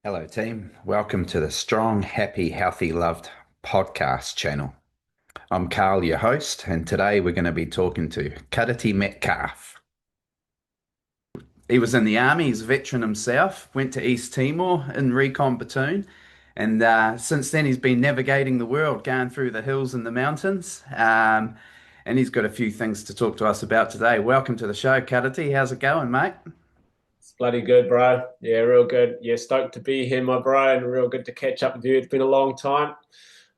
Hello, team. Welcome to the Strong, Happy, Healthy, Loved podcast channel. I'm Carl, your host, and today we're going to be talking to Karati Metcalfe. He was in the army, he's a veteran himself, went to East Timor in recon platoon, and since then he's been navigating the world, going through the hills and the mountains. And he's got a few things to talk to us about today. Welcome to the show, Karati. How's it going, mate? It's bloody good, bro. Yeah, real good. Yeah, stoked to be here, my bro, and real good to catch up with you. It's been a long time,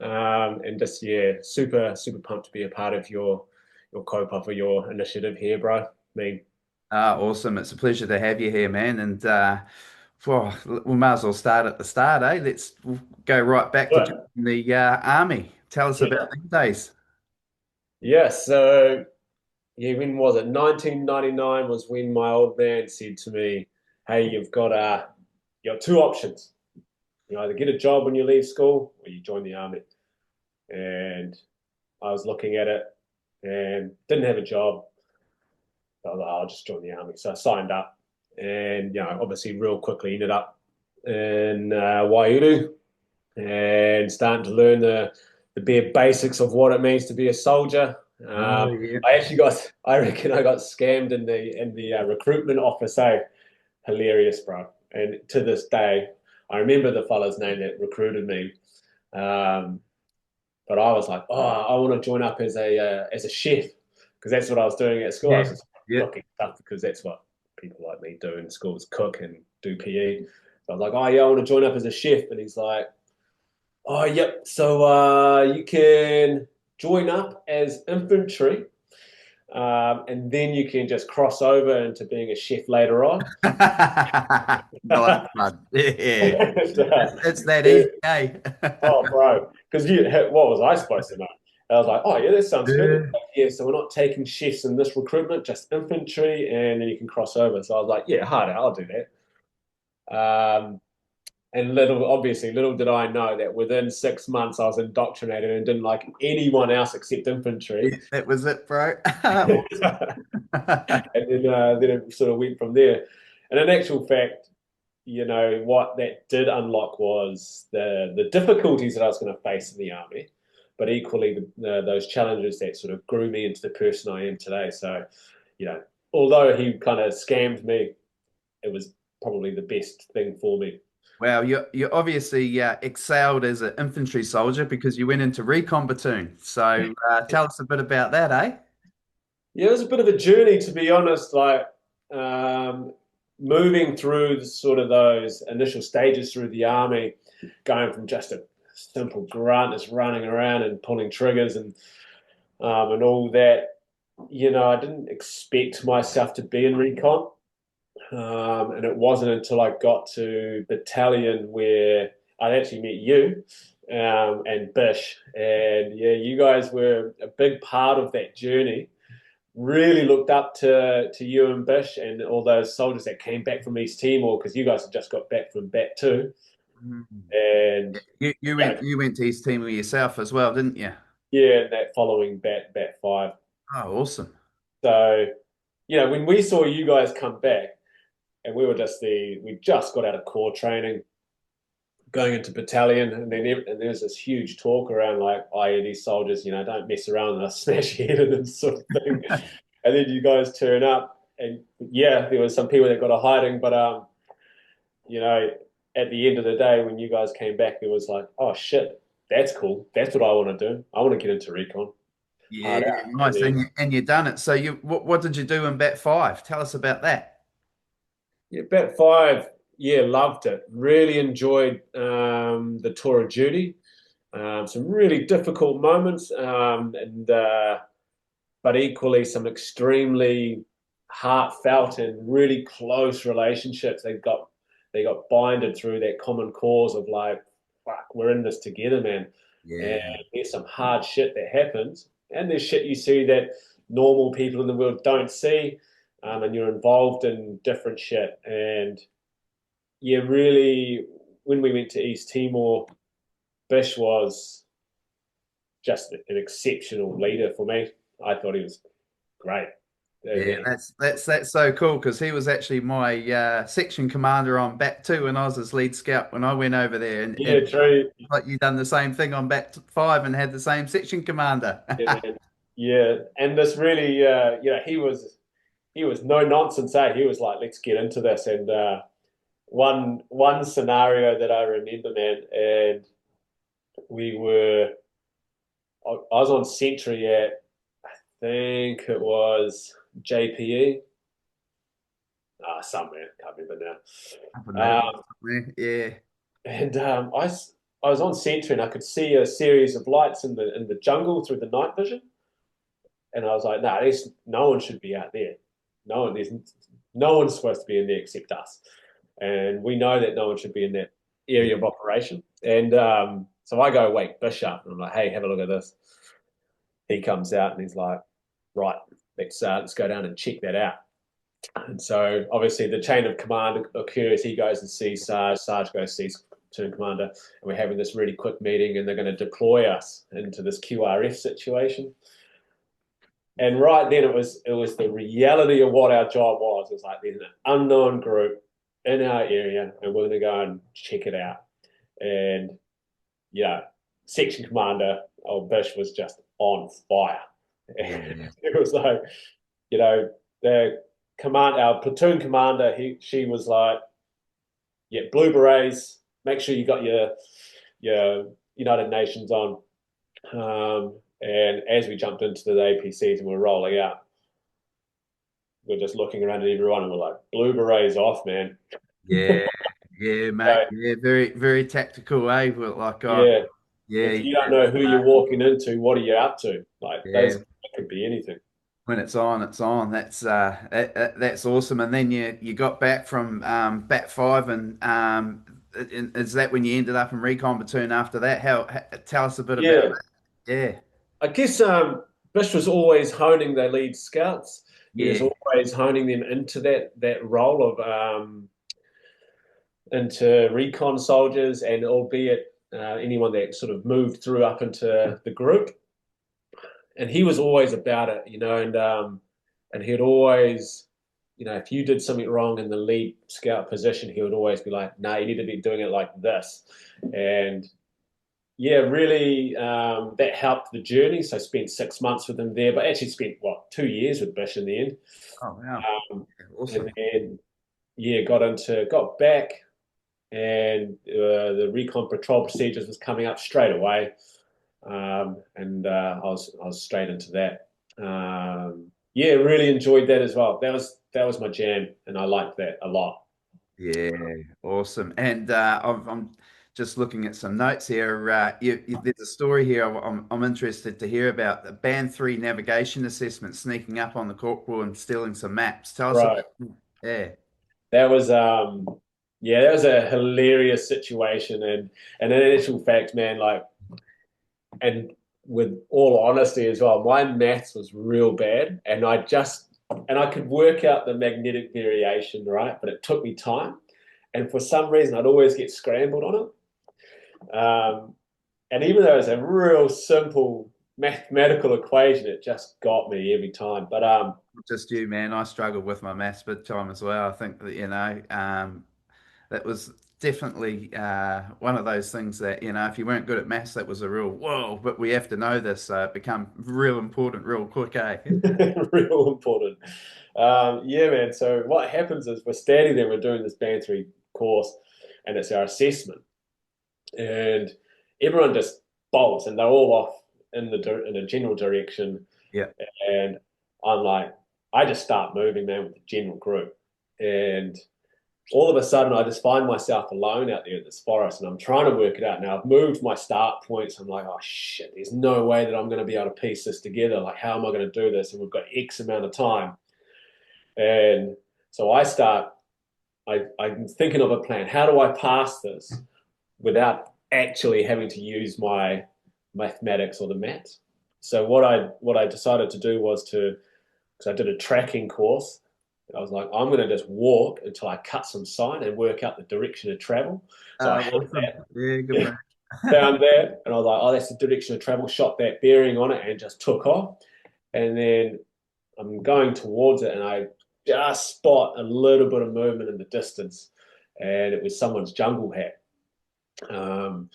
and just yeah, super pumped to be a part of your co-op for your initiative here, bro. Awesome. It's a pleasure to have you here, man. And well, we might as well start at the start, eh? We'll go right back to But, joining the army. Tell us about yeah, these days. yeah. So yeah, when was it? 1999 was when my old man said to me, "Hey, you got two options. You either get a job when you leave school, or you join the army." And I was looking at it and didn't have a job. I was like, I'll just join the army. So I signed up and, obviously real quickly ended up in Waiuru and starting to learn the bare basics of what it means to be a soldier. Oh, yeah. I reckon I got scammed in the recruitment office. Eh? Hilarious, bro. And to this day, I remember the fella's name that recruited me. Um, but I was like, oh, I want to join up as a chef because that's what I was doing at school. I Yeah. was just Yeah. cooking stuff because that's what people like me do in school is cook and do PE. So I was like, oh yeah, I want to join up as a chef, and he's like, oh yep, so you can join up as infantry, and then you can just cross over into being a chef later on. No, that's fun. Yeah. And, It's that yeah, easy, eh? oh, bro, because what was I supposed to know? I was like, oh yeah, that sounds good. Yeah. Like, yeah, so we're not taking chefs in this recruitment, just infantry, and then you can cross over. So I was like, yeah, hard, I'll do that. And little did I know that within 6 months I was indoctrinated and didn't like anyone else except infantry. That was it, bro. And then it sort of went from there. And in actual fact, what that did unlock was the difficulties that I was going to face in the army, but equally those challenges that sort of grew me into the person I am today. So, although he kind of scammed me, it was probably the best thing for me. Well, you obviously excelled as an infantry soldier because you went into recon platoon. So tell us a bit about that, eh? Yeah, it was a bit of a journey, to be honest. Like um, moving through sort of those initial stages through the army, going from just a simple grunt, just running around and pulling triggers and all that. I didn't expect myself to be in recon, and it wasn't until I got to battalion where I actually met you and Bish, and yeah, you guys were a big part of that journey. Really looked up to you and Bish and all those soldiers that came back from East Timor because you guys had just got back from BAT 2. Mm. And yeah, You went to East Timor yourself as well, didn't you? yeah, and that following BAT 5. Oh, awesome. So, when we saw you guys come back and we just got out of core training, going into battalion, and there's this huge talk around like, oh yeah, these soldiers, don't mess around and they'll smash your head in and sort of thing. And then you guys turn up, and yeah, there was some people that got a hiding, but you know, at the end of the day, when you guys came back, it was like, oh shit, that's cool. That's what I want to do. I want to get into recon Yeah, hard out. And nice. then And you done it. So what did you do in BAT 5? Tell us about that. yeah, BAT 5, yeah, loved it. Really enjoyed the tour of duty. Some really difficult moments, and but equally some extremely heartfelt and really close relationships. They got binded through that common cause of like, fuck, we're in this together, man. And Yeah. there's some hard shit that happens, and there's shit you see that normal people in the world don't see, and you're involved in different shit. And yeah, really, when we went to East Timor, Bish was just an exceptional leader for me. I thought he was great. Yeah, that's so cool because he was actually my section commander on Bat 2 when I was his lead scout when I went over there, Yeah, and true. like you done the same thing on Bat 5 and had the same section commander. Yeah, man. Yeah, and this really, he was no nonsense. He was like, let's get into this. And one scenario that I remember, man, and we were, I was on sentry at, I think it was JPE, somewhere, can't remember Up in now. Maple somewhere. Yeah, And I was on sentry and I could see a series of lights in the jungle through the night vision. And I was like, nah, no one should be out there. There's no one's supposed to be in there except us. And we know that no one should be in that yeah, area of operation. And so I go wake Bishop and I'm like, hey, have a look at this. He comes out and he's like, right, let's go down and check that out. And so obviously the chain of command occurs. He goes and sees Sarge. Sarge goes sees Turn Commander, and we're having this really quick meeting, and they're going to deploy us into this QRF situation. And right then it was the reality of what our job was. It was like there's an unknown group in our area, and we're going to go and check it out. And yeah, section commander, old Bish, was just on fire. yeah, And it was like, the our platoon commander, she was like, yeah, blue berets. Make sure you got your United Nations on. And as we jumped into the APCs and we're rolling out, we're just looking around at everyone and we're like, blue berets off, man. yeah, yeah, mate. So, Yeah, very, very tactical, eh? Well, like, yeah, yeah, if you don't know who you're walking into, what are you up to? Like yeah. those that could be anything. When it's on, it's on. That's awesome. And then you got back from Bat 5, and is that when you ended up in recon platoon after that? Tell us a bit about Yeah, that. Yeah, I guess Bish was always honing their lead scouts. He was yeah, always honing them into that role of into recon soldiers, and albeit anyone that sort of moved through up into the group. And he was always about it, and he'd always, if you did something wrong in the lead scout position, he would always be like, "No, you need to be doing it like this," and yeah, really, that helped the journey. So I spent 6 months with him there, but actually spent what 2 years with Bish in the end. oh wow, Um, yeah, and awesome. then yeah, got back, and the recon patrol procedures was coming up straight away, and I was straight into that. Yeah, really enjoyed that as well. That was my jam, and I liked that a lot. Yeah, awesome. And I'm just looking at some notes here. There's a story here I'm interested to hear about the Band 3 navigation assessment, sneaking up on the corporal and stealing some maps. Tell us about Right. yeah, That was yeah, that was a hilarious situation, and in actual fact, man, like, and with all honesty as well, my maths was real bad, and I could work out the magnetic variation, right? But it took me time, and for some reason, I'd always get scrambled on it. And even though it's a real simple mathematical equation, it just got me every time. But just you, man. I struggled with my maths big time as well. I think that, that was definitely one of those things that, if you weren't good at maths, that was a real whoa, but we have to know this. So it become real important real quick, eh? real important. Yeah, man. So what happens is we're standing there, we're doing this band three course, and it's our assessment, and everyone just bolts, and they're all off in a general direction, Yeah. and I'm like, I just start moving, man, with the general group, and all of a sudden I just find myself alone out there in this forest, and I'm trying to work it out. Now I've moved my start points. I'm like, oh shit, there's no way that I'm going to be able to piece this together. Like, how am I going to do this? And we've got X amount of time. And so I'm thinking of a plan. How do I pass this without actually having to use my mathematics or the maths? So what I decided to do was because I did a tracking course. I was like, I'm going to just walk until I cut some sign and work out the direction of travel. So I had Awesome. Yeah, good that, man. found that, and I was like, oh, that's the direction of travel. Shot that bearing on it and just took off. And then I'm going towards it, and I just spot a little bit of movement in the distance, and it was someone's jungle hat. Um,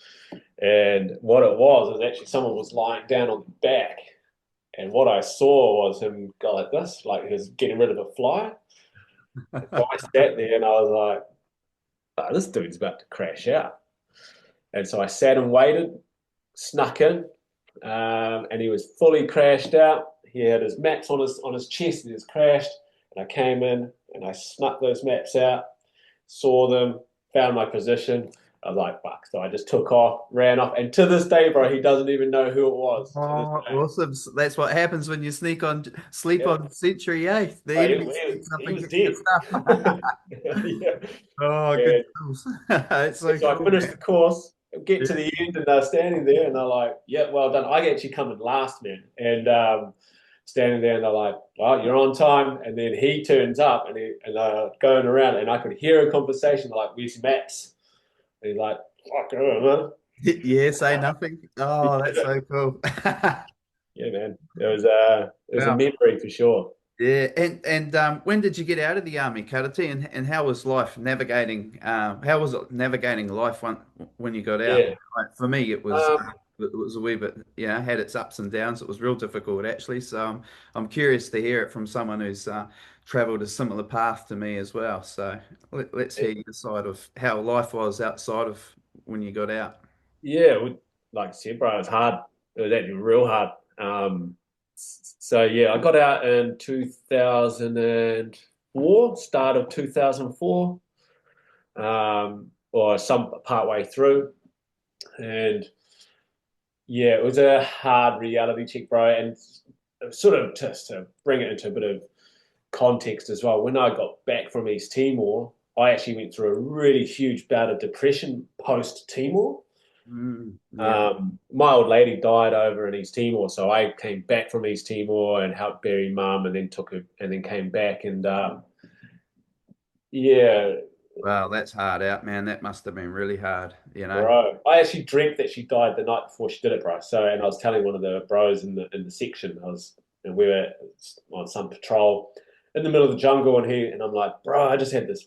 and what it was actually someone was lying down on the back, and what I saw was him go like this, like he was getting rid of a fly. So I sat there and I was like, oh, this dude's about to crash out. And so I sat and waited, snuck in, and he was fully crashed out. He had his maps on his chest and he was crashed. And I came in and I snuck those maps out, saw them, found my position. I was like, fuck. So I just took off, ran off. And to this day, bro, he doesn't even know who it was. To this Oh, day. awesome. That's what happens when you sleep Yeah. on Century 8. The Oh, enemy sneaks up he and was gets your dead. stuff. Yeah. Oh, good And, tools. It's and so so I cool, finished the man. course, get Yeah. to the end, and they're standing there, and they're like, "Yeah, well done." I actually come in last, man, and standing there, and they're like, "Well, you're on time." And then he turns up, and going around, and I could hear a conversation. They're like, "Where's Max?" And he's like, "Fuck, man." Yeah, say nothing. Oh, that's so cool. Yeah, man, it was a Wow. memory for sure. Yeah, and when did you get out of the army, Karate, and how was life navigating? How was it navigating life when you got out? Yeah. Like, for me, Um, it was a wee bit, had its ups and downs. It was real difficult actually. So I'm curious to hear it from someone who's traveled a similar path to me as well. So let's hear your side of how life was outside of when you got out. Yeah, like I said, bro, it was hard. It was actually real hard. So yeah, I got out in 2004, start of 2004, or some part way through, and yeah, it was a hard reality check, bro. And sort of just to bring it into a bit of context as well. When I got back from East Timor, I actually went through a really huge bout of depression post Timor. Yeah. My old lady died over in East Timor, so I came back from East Timor and helped bury mum, and then took her, and then came back, and yeah, Well, that's hard out, man. That must have been really hard, you know. bro. I actually dreamt that she died the night before she did it, bro. So, and I was telling one of the bros in the section, and we were on some patrol in the middle of the jungle, and I'm like, bro, I just had this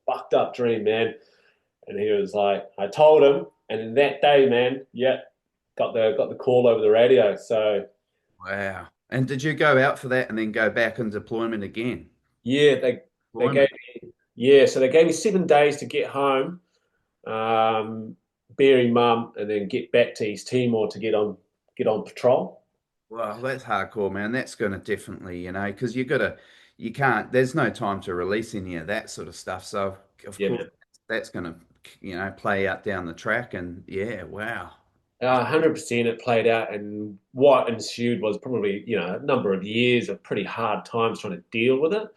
fucked up dream, man. And he was like, I told him, and then that day, man, yeah, got the call over the radio. So Wow. And did you go out for that and then go back in deployment again? yeah, they gave Deployment. yeah, so they gave me 7 days to get home, um, bury mum, and then get back to East Timor to get on patrol. Well, that's hardcore, man. That's going to definitely, because you can't, there's no time to release any of that sort of stuff. So, of Yeah, course, man. that's going to, play out down the track. And yeah, wow. 100% it played out, and what ensued was probably a number of years of pretty hard times trying to deal with it.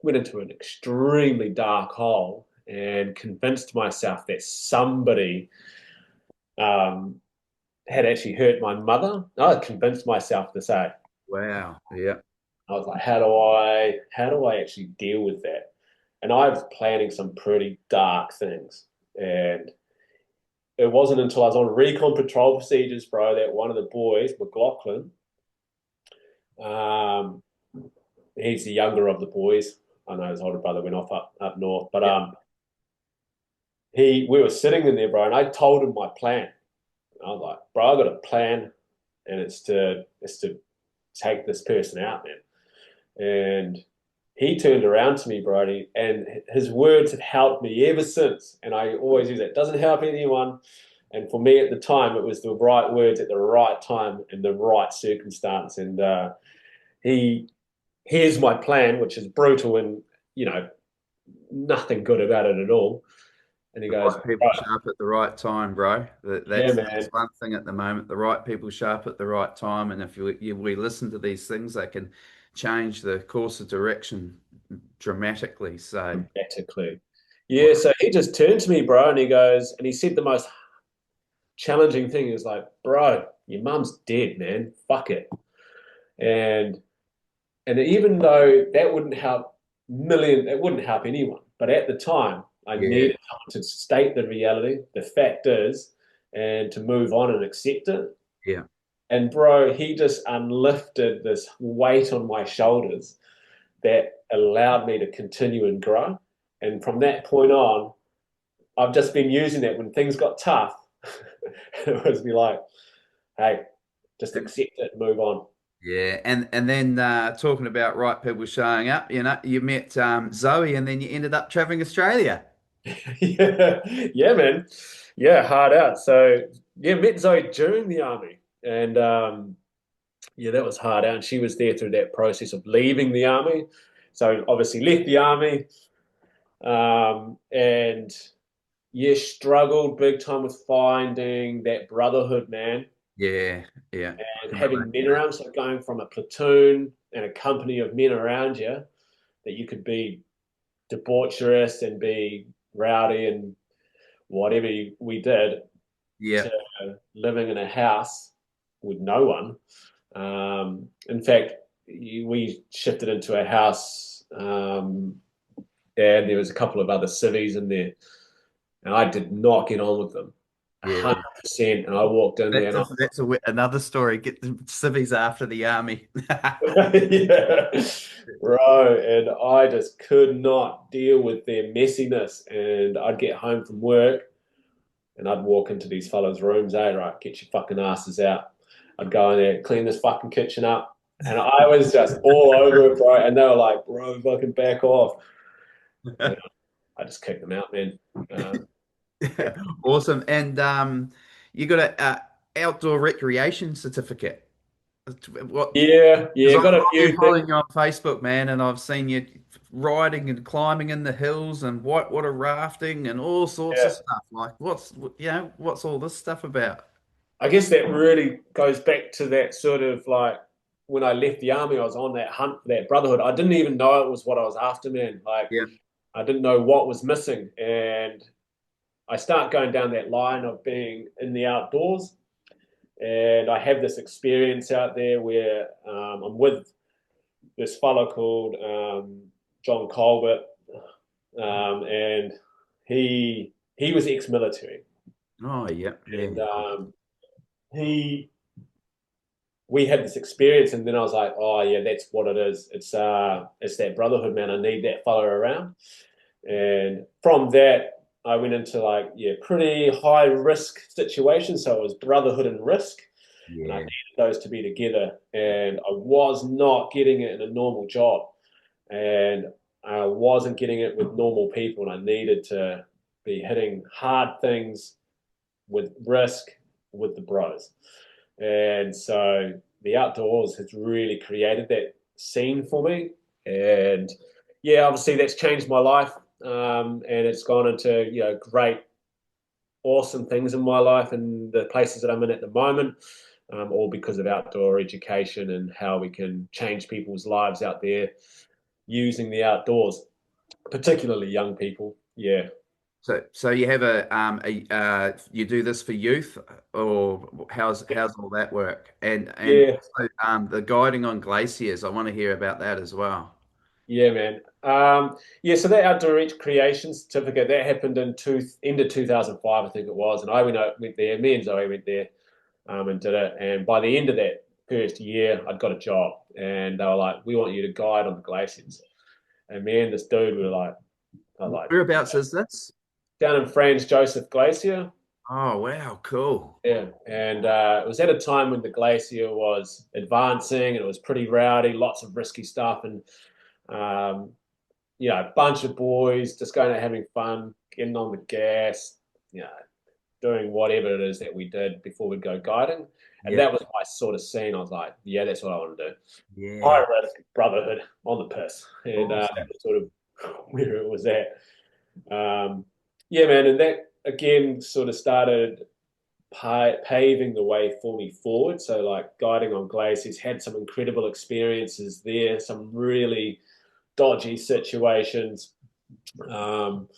Went into an extremely dark hole and convinced myself that somebody um, had actually hurt my mother. I convinced myself to say, Wow. Yeah. I was like, how do I actually deal with that? And I was planning some pretty dark things. And it wasn't until I was on recon patrol procedures, bro, that one of the boys, McLaughlin, um, he's the younger of the boys. I know his older brother went off up north, but Yeah. we were sitting in there, bro, and I told him my plan. I was like, bro, I got a plan, and it's to take this person out, man. And he turned around to me, Brody, and his words have helped me ever since. And I always use it. Doesn't help anyone. And for me at the time, it was the right words at the right time in the right circumstance. And he here's my plan, which is brutal and you know nothing good about it at all. And he The goes, right people right, show up at the right time, bro. yeah, That's man, one thing at the moment. The right people show up at the right time, and if we listen to these things, they can change the course of direction dramatically. So, dramatically. wow. Yeah, so he just turned to me, bro, and he goes, and he said the most challenging thing is like, bro, your mum's dead, man. Fuck it. And even though that wouldn't help it wouldn't help anyone. But at the time, I Yeah, needed someone to state the reality, the fact is, and to move on and accept it. yeah, And bro, he just unlifted this weight on my shoulders that allowed me to continue and grow. And from that point on, I've just been using that when things got tough. It was be like, hey, just accept it and move on. Yeah, and then talking about right people showing up, you met Zoe, and then you ended up traveling Australia. Yeah, yeah, man. Yeah, hard out. So yeah, met Zoe during the army. And yeah, that was hard out. And she was there through that process of leaving the army. So obviously left the army. And yeah, struggled big time with finding that brotherhood, man, Yeah, yeah, I and can having relate men to that. around. So going from a platoon and a company of men around you that you could be debaucherous and be rowdy and whatever we did Yeah, to living in a house with no one. In fact, we shifted into a house, and there was a couple of other civvies in there, and I did not get on with them, yeah. 100%. And I walked in there, Another story. Get the civvies after the army. yeah, bro, and I just could not deal with their messiness. And I'd get home from work, and I'd walk into these fellas' rooms, right, get your fucking asses out. I'd go in there, clean this fucking kitchen up. And I was just all over it, bro. And they were like, bro, fucking back off. And I just kicked them out, man. Yeah, Awesome. And you got a outdoor recreation certificate. What? yeah, Because yeah, got a I've been few things. following you on Facebook, man, and I've seen you riding and climbing in the hills and whitewater rafting and all sorts of Yeah. stuff. Like, what's all this stuff about? I guess that really goes back to that sort of like when I left the army, I was on that hunt for that brotherhood. I didn't even know it was what I was after, man. Like, Yeah, I didn't know what was missing. And I start going down that line of being in the outdoors. And I have this experience out there where I'm with this fellow called John Colbert, and he was ex-military, oh, yeah, yeah, and he we had this experience, and then I was like, oh yeah, that's what it is. It's that brotherhood, man. I need that fellow around, and from that I went into like pretty high risk situations. So it was brotherhood and risk, and I yeah. needed those to be together. And I was not getting it in a normal job, and I wasn't getting it with normal people, and I needed to be hitting hard things with risk with the bros. And so the outdoors has really created that scene for me. And yeah, obviously that's changed my life. And it's gone into, great, awesome things in my life and the places that I'm in at the moment, all because of outdoor education and how we can change people's lives out there using the outdoors, particularly young people. Yeah. So you have you do this for youth, or how's all that work? And Yeah. also, the guiding on glaciers, I want to hear about that as well. Yeah, man. Yeah, so that outdoor creation certificate that happened in end of 2005, I think it was, and I went there. Me and Zoe went there, and did it. And by the end of that first year, I'd got a job, and they were like, "We want you to guide on the glaciers." And me and this dude were like, I was like, Whereabouts is this? down in Franz Josef Glacier. Oh, wow, cool. Yeah, and it was at a time when the glacier was advancing, and it was pretty rowdy, lots of risky stuff, and um, a bunch of boys just going out having fun, getting on the gas, you know, doing whatever it is that we did before we'd go guiding. And Yeah, that was my sort of scene. I was like, yeah, that's what I want to do. High yeah, risk brotherhood on the piss. And that awesome. was sort of where it was at. Um, yeah, man. And that again sort of started paving the way for me forward. So, like guiding on glaciers, had some incredible experiences there, some really dodgy situations. Um,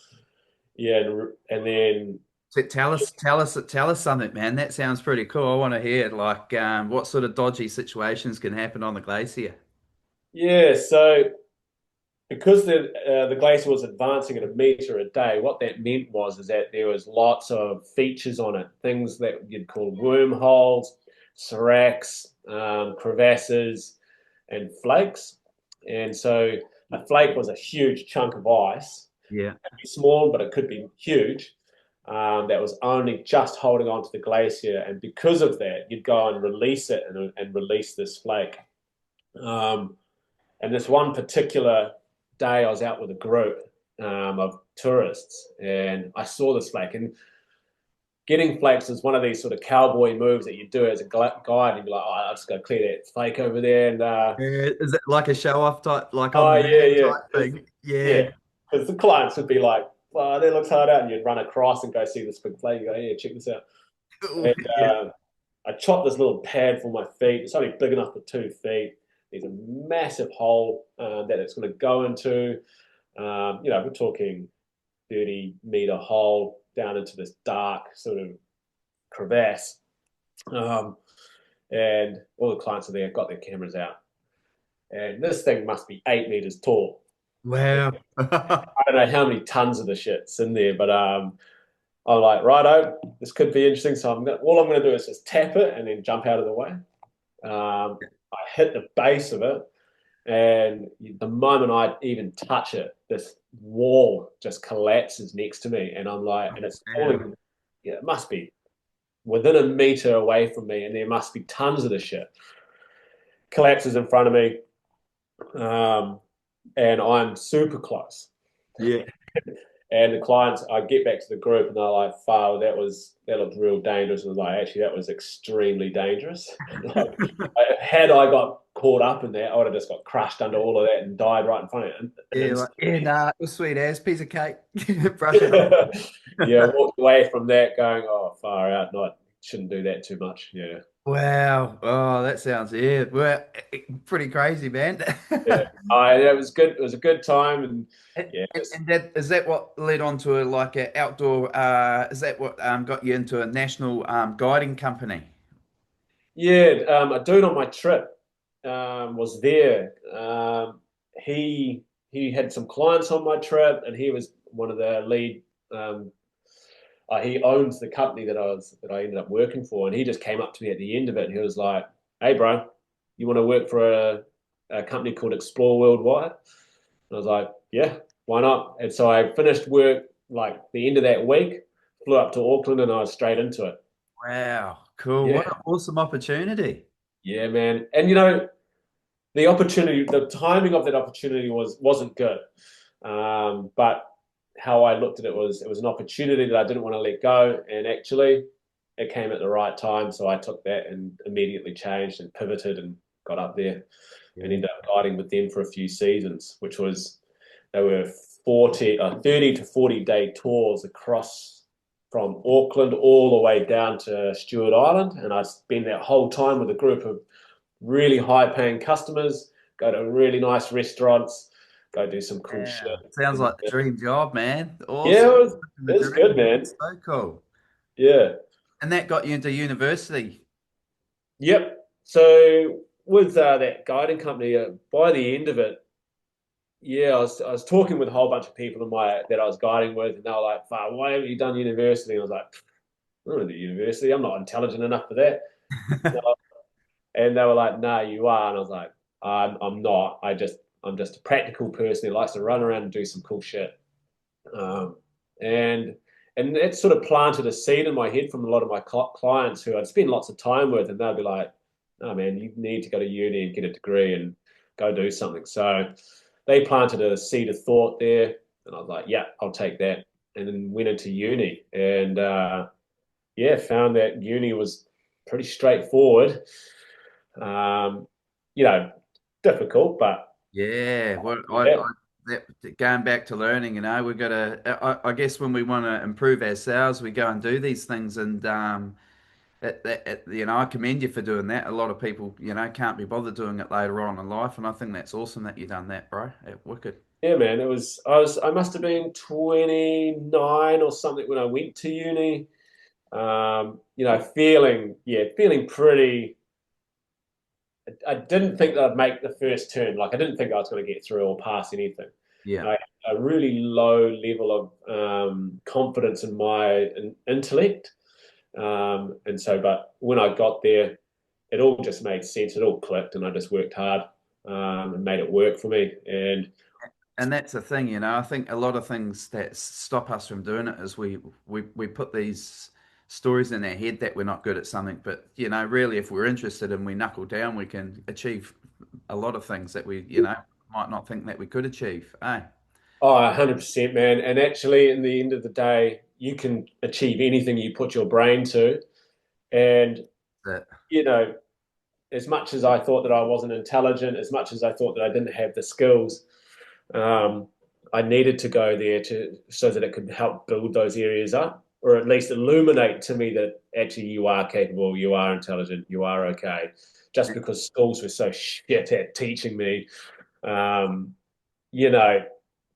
yeah, and then So tell us something, man. That sounds pretty cool. I want to hear like what sort of dodgy situations can happen on the glacier. yeah, so because the glacier was advancing at a meter a day, what that meant was is that there was lots of features on it, things that you'd call wormholes. seracs, crevasses, and flakes. And so a flake was a huge chunk of ice. Yeah. It could be small, but it could be huge. That was only just holding on to the glacier, and because of that, you'd go and release it and release this flake. Um, and this one particular day, I was out with a group of tourists, and I saw this flake. And getting flakes is one of these sort of cowboy moves that you do as a guide, and you're like, "Oh, I just got to clear that flake over there." And Yeah, is it like a show off type, like I'm oh the yeah, man yeah, type thing? yeah, Yeah. because the clients would be like, "Well, that looks hard out," and you'd run across and go see this big flake. You go, "Yeah, check this out." Ooh, And yeah. I chopped this little pad for my feet. It's only big enough for 2 feet. There's a massive hole that it's going to go into. We're talking 30-meter hole down into this dark sort of crevasse. Um, and all the clients are there, got their cameras out. And this thing must be 8 meters tall. Wow. I don't know how many tons of the shit's in there, but I'm like, righto, this could be interesting. So all I'm gonna do is just tap it and then jump out of the way. I hit the base of it, and the moment I even touch it, this wall just collapses next to me, and I'm like, and it's Wow. falling. Yeah, it must be within a meter away from me, and there must be tons of the shit. Collapses in front of me, um, and I'm super close. Yeah. And the clients, I get back to the group and they're like, "Wow, that looked real dangerous." And I was like, "Actually, that was extremely dangerous." Like, had I got caught up in that, I would have just got crushed under all of that and died right in front of it. Yeah, like, yeah, nah, it was sweet ass piece of cake. Brush it off. Yeah, walked away from that going, "Oh, far out. Not shouldn't do that too much." Yeah, Wow. Oh, that sounds, yeah, well, pretty crazy, man. yeah. I That was good. It was a good time, and And, yeah, and and that is that what led on to like a outdoor is that what got you into a national guiding company? yeah. A dude on my trip was there. He had some clients on my trip, and he was one of the lead. Um, he owns the company that I ended up working for, and he just came up to me at the end of it, and he was like, "Hey, bro, you want to work for a company called Explore Worldwide?" And I was like, "Yeah, why not?" And so I finished work like the end of that week, flew up to Auckland, and I was straight into it. Wow, cool. What Yeah, an awesome opportunity. yeah, man. And the timing of that opportunity wasn't good. But how I looked at it was an opportunity that I didn't want to let go, and actually, it came at the right time. So I took that and immediately changed and pivoted and got up there and Yeah. ended up guiding with them for a few seasons, which was they were 30 to 40 day tours across from Auckland all the way down to Stewart Island, and I spent that whole time with a group of really high paying customers, go to really nice restaurants, go do some cool shit. Wow. Sounds And like the dream job, man. yeah, Awesome. The it was good, dream. man. So cool. Yeah. And that got you into university. Yep. So with that guiding company, by the end of it, yeah, I was talking with a whole bunch of people in my that I was guiding with, and they were like, "Fuck, why haven't you done university?" And I was like, "I don't do university. I'm not intelligent enough for that." And they were like, "Nah, you are." And I was like, I'm not. I'm just a practical person who likes to run around and do some cool shit." Um, and and it sort of planted a seed in my head from a lot of my clients who I'd spend lots of time with, and they'd be like, "Oh man, you need to go to uni and get a degree and go do something." So they planted a seed of thought there, and I was like, "Yeah, I'll take that." And then went into uni, and yeah, found that uni was pretty straightforward. Um, you know, difficult, but Yeah. Well, yeah, going back to learning, we've got to, I guess when we want to improve ourselves, we go and do these things. And, I commend you for doing that. A lot of people, can't be bothered doing it later on in life. And I think that's awesome that you've done that, bro. Wicked. yeah, man. I must have been 29 or something when I went to uni. Feeling pretty. I didn't think that I'd make the first turn. Like I didn't think I was going to get through or pass anything. Yeah. I had a really low level of confidence in my intellect. And so, but when I got there, it all just made sense. It all clicked, and I just worked hard and made it work for me. And And that's the thing, I think a lot of things that stop us from doing it is we put these stories in our head that we're not good at something, but really if we're interested and we knuckle down, we can achieve a lot of things that we might not think that we could achieve. oh, 100%, man. And actually, in the end of the day, you can achieve anything you put your brain to. And That you know, as much as I thought that I wasn't intelligent, as much as I thought that I didn't have the skills, um, I needed to go there to so that it could help build those areas up, or at least illuminate to me that actually you are capable, you are intelligent, you are okay. Just because schools were so shit at teaching me, um, you know,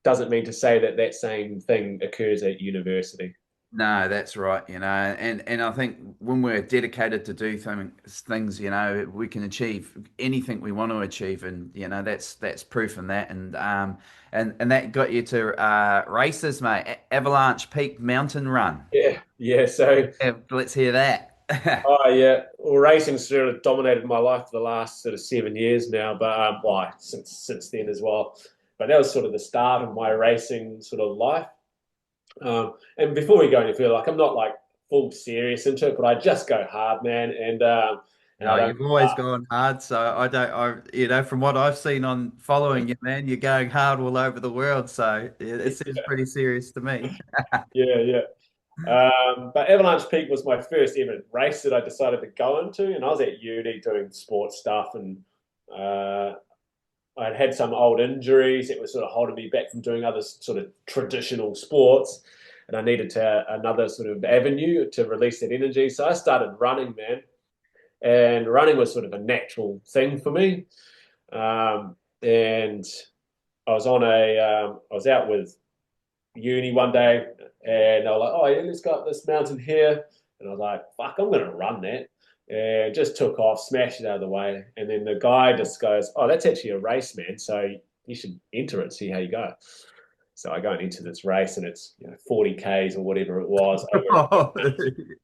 doesn't mean to say that that same thing occurs at university. No, that's right, and I think when we're dedicated to do things, we can achieve anything we want to achieve, and that's proof in that, and that got you to races, mate. Avalanche Peak Mountain Run. Yeah, yeah. So Yeah, let's hear that. oh yeah, well, racing sort of dominated my life for the last sort of 7 years now, but why since then as well. But that was sort of the start of my racing sort of life. And before we go any further, like I'm not like full serious into it, but I just go hard, man, and I No, don't. you've always gone hard, so I don't. From what I've seen on following you, man, you're going hard all over the world. So it seems pretty serious to me. Yeah, yeah. But Avalanche Peak was my first ever race that I decided to go into, and I was at uni doing sports stuff, and uh, I'd had some old injuries that were sort of holding me back from doing other sort of traditional sports, and I needed to another sort of avenue to release that energy. So I started running, man, and running was sort of a natural thing for me. And I was out with uni one day, and they were like, "Oh yeah, let's go up this mountain here," and I was like, "Fuck, I'm gonna run that." And just took off, smashed it out of the way, and then the guy just goes, "Oh, that's actually a race, man. So you should enter it, see how you go." So I go into this race, and it's 40 k's or whatever it was over. Oh,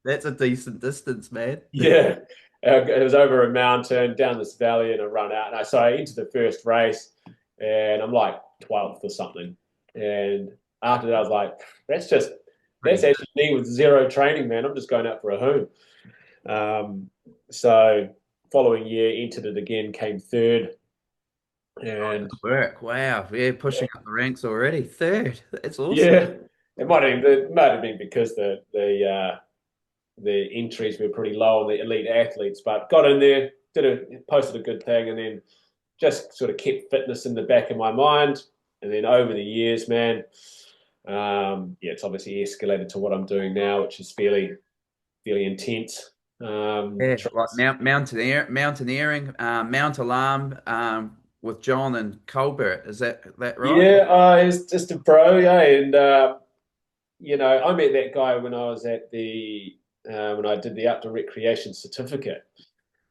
that's a decent distance, man. Yeah, it was over a mountain, down this valley, and I run out. So I entered the first race, and I'm like 12th or something. And after that, I was like, that's Pretty. actually me with zero training, man. I'm just going out for a hoon. So following year, entered it again, came third, Oh, and good work. Wow. Yeah, pushing up the ranks already. Third. That's awesome. yeah, it might have been because the entries were pretty low on the elite athletes, but got in there, posted a good thing, and then just sort of kept fitness in the back of my mind. And then over the years, man, yeah, it's obviously escalated to what I'm doing now, which is fairly intense. Yeah, like mountaineering, Mount Alarm, with John and Colbert. Is that right? Yeah, he's just a bro, yeah, and I met that guy when I was at the when I did the outdoor recreation certificate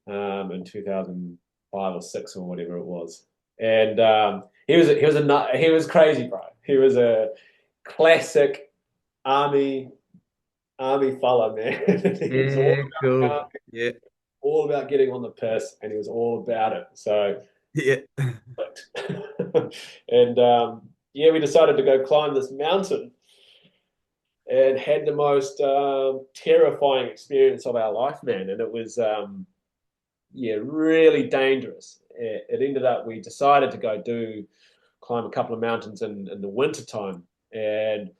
in 2005 or six or whatever it was, and he was crazy, bro. He was a classic army fella, man. He was Yeah, cool. about, Yeah, all about getting on the piss, and he was all about it. So, yeah. and yeah, we decided to go climb this mountain and had the most terrifying experience of our life, man. And it was, yeah, really dangerous. It ended up, we decided to climb a couple of mountains in the winter time. And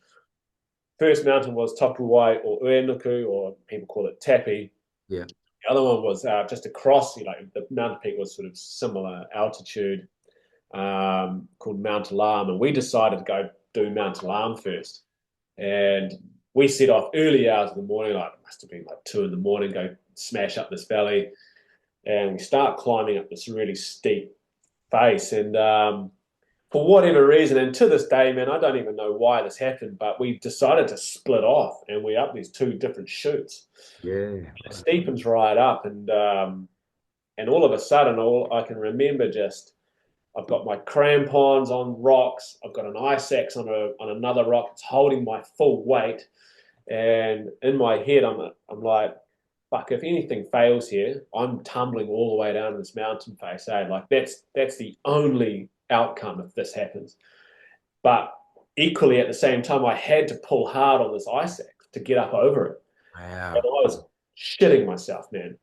first mountain was Tapuwai or Uenuku, or people call it Tapi. Yeah. The other one was just across, the mountain peak was sort of similar altitude, called Mount Alarm. And we decided to go do Mount Alarm first. And we set off early hours of the morning, like it must have been like 2 in the morning, go smash up this valley. And we start climbing up this really steep face. And for whatever reason, and to this day, man, I don't even know why this happened, but we decided to split off and we up these two different chutes. Yeah. It steepens right up, and all of a sudden, all I can remember just I've got my crampons on rocks. I've got an ice axe on another rock. It's holding my full weight, and in my head, I'm like, fuck, if anything fails here, I'm tumbling all the way down this mountain face. Eh? Like that's the only outcome if this happens. But equally at the same time, I had to pull hard on this ice axe to get up over it. And Wow. I was shitting myself, man.